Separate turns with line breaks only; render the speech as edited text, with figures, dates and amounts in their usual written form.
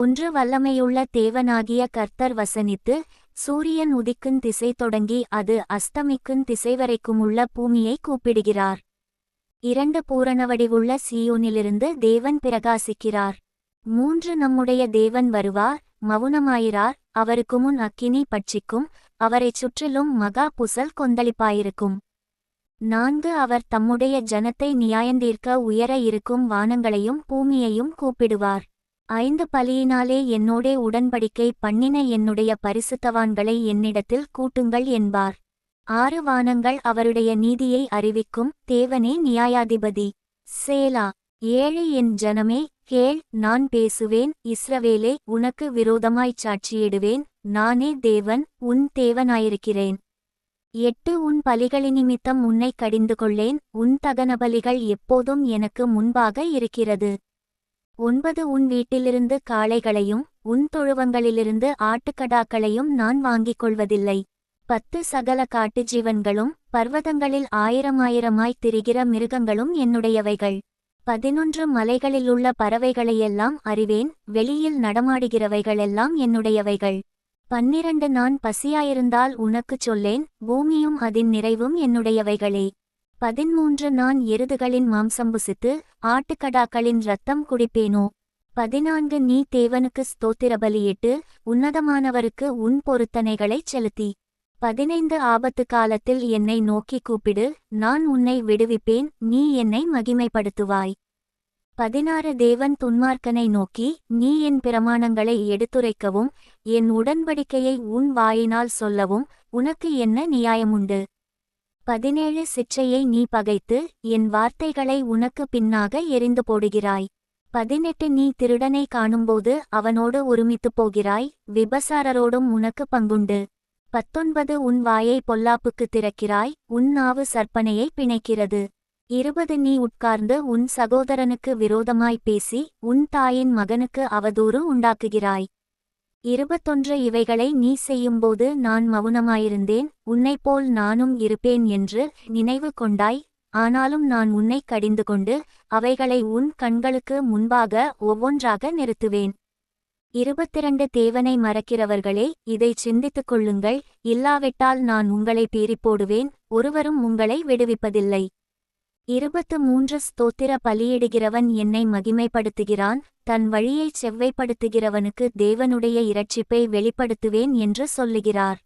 ஒன்று வல்லமையுள்ள தேவனாகிய கர்த்தர் வசனித்து, சூரியன் உதிக்குந் திசை தொடங்கி அது அஸ்தமிக்குந் திசை வரைக்குமுள்ள பூமியை கூப்பிடுகிறார். 2 பூரணவடிவுள்ள சீயோனிலிருந்து தேவன் பிரகாசிக்கிறார். 3 நம்முடைய தேவன் வருவார், மவுனமாயிரார், அவருக்குமுன் அக்கினி பட்சிக்கும், அவரைச் சுற்றிலும் மகா புசல் கொந்தளிப்பாயிருக்கும். 4 அவர் தம்முடைய ஜனத்தை நியாயந்தீர்க்க உயர இருக்கும் வானங்களையும் பூமியையும் கூப்பிடுவார். 5 பலியினாலே என்னோடே உடன்படிக்கை பண்ணின என்னுடைய பரிசுத்தவான்களை என்னிடத்தில் கூட்டுங்கள் என்பார். 6 வானங்கள் அவருடைய நீதியை அறிவிக்கும், தேவனே நியாயாதிபதி. சேலா. 7 என் ஜனமே கேள், நான் பேசுவேன், இஸ்ரவேலே உனக்கு விரோதமாய்ச் சாட்சியிடுவேன், நானே தேவன், உன் தேவனாயிருக்கிறேன். 8 உன் பலிகளினிமித்தம் உன்னை கடிந்து கொள்ளேன், உன் தகனபலிகள் எப்போதும் எனக்கு முன்பாக இருக்கிறது. 9 உன் வீட்டிலிருந்து காளைகளையும் உன் தொழுவங்களிலிருந்து ஆட்டுக்கடாக்களையும் நான் வாங்கிக் கொள்வதில்லை. 10 சகல காட்டு ஜீவன்களும் பர்வதங்களில் 1000 திரிகிற மிருகங்களும் என்னுடையவைகள். 11 மலைகளிலுள்ள பறவைகளையெல்லாம் அறிவேன், வெளியில் நடமாடுகிறவைகளெல்லாம் என்னுடையவைகள். 12 நான் பசியாயிருந்தால் உனக்குச் சொல்லேன், பூமியும் அதின் நிறைவும் என்னுடையவைகளே. 13 நான் எருதுகளின் மாம்சம் புசித்து ஆட்டுக்கடாக்களின் இரத்தம் குடிப்பேனோ. 14 நீ தேவனுக்கு ஸ்தோத்திரபலியிட்டு உன்னதமானவருக்கு உன் பொருத்தனைகளைச் செலுத்தி. 15 ஆபத்து காலத்தில் என்னை நோக்கி கூப்பிடு, நான் உன்னை விடுவிப்பேன், நீ என்னை மகிமைப்படுத்துவாய். 16 தேவன் துன்மார்க்கனை நோக்கி, நீ என் பிரமாணங்களை எடுத்துரைக்கவும் என் உடன்படிக்கையை உன் வாயினால் சொல்லவும் உனக்கு என்ன நியாயமுண்டு. 17 சிற்றையை நீ பகைத்து என் வார்த்தைகளை உனக்கு பின்னாக எறிந்து போடுகிறாய். 18 நீ திருடனை காணும்போது அவனோடு உருமித்துப் போகிறாய், விபசாரரோடும் உனக்கு பங்குண்டு. 19 உன் வாயை பொல்லாப்புக்கு திறக்கிறாய், உன் நாவு சற்பனையை பிணைக்கிறது. 20 நீ உட்கார்ந்து உன் சகோதரனுக்கு விரோதமாய் பேசி உன் தாயின் மகனுக்கு அவதூறு உண்டாக்குகிறாய். 21 இவைகளை நீ செய்யும்போது நான் மவுனமாயிருந்தேன், உன்னைப்போல் நானும் இருப்பேன் என்று நினைவு கொண்டாய், ஆனாலும் நான் உன்னை கடிந்து கொண்டு அவைகளை உன் கண்களுக்கு முன்பாக ஒவ்வொன்றாக நிறுத்துவேன். 22 தேவனை மறக்கிறவர்களே, இதைச் சிந்தித்துக் கொள்ளுங்கள், இல்லாவிட்டால் நான் உங்களை பீறிப்போடுவேன், ஒருவரும் உங்களை விடுவிப்பதில்லை. 23 ஸ்தோத்திர பலியிடுகிறவன் என்னை மகிமைப்படுத்துகிறான், தன் வழியைச் செவ்வைப்படுத்துகிறவனுக்கு தேவனுடைய இரட்சிப்பை வெளிப்படுத்துவேன் என்று சொல்லுகிறார்.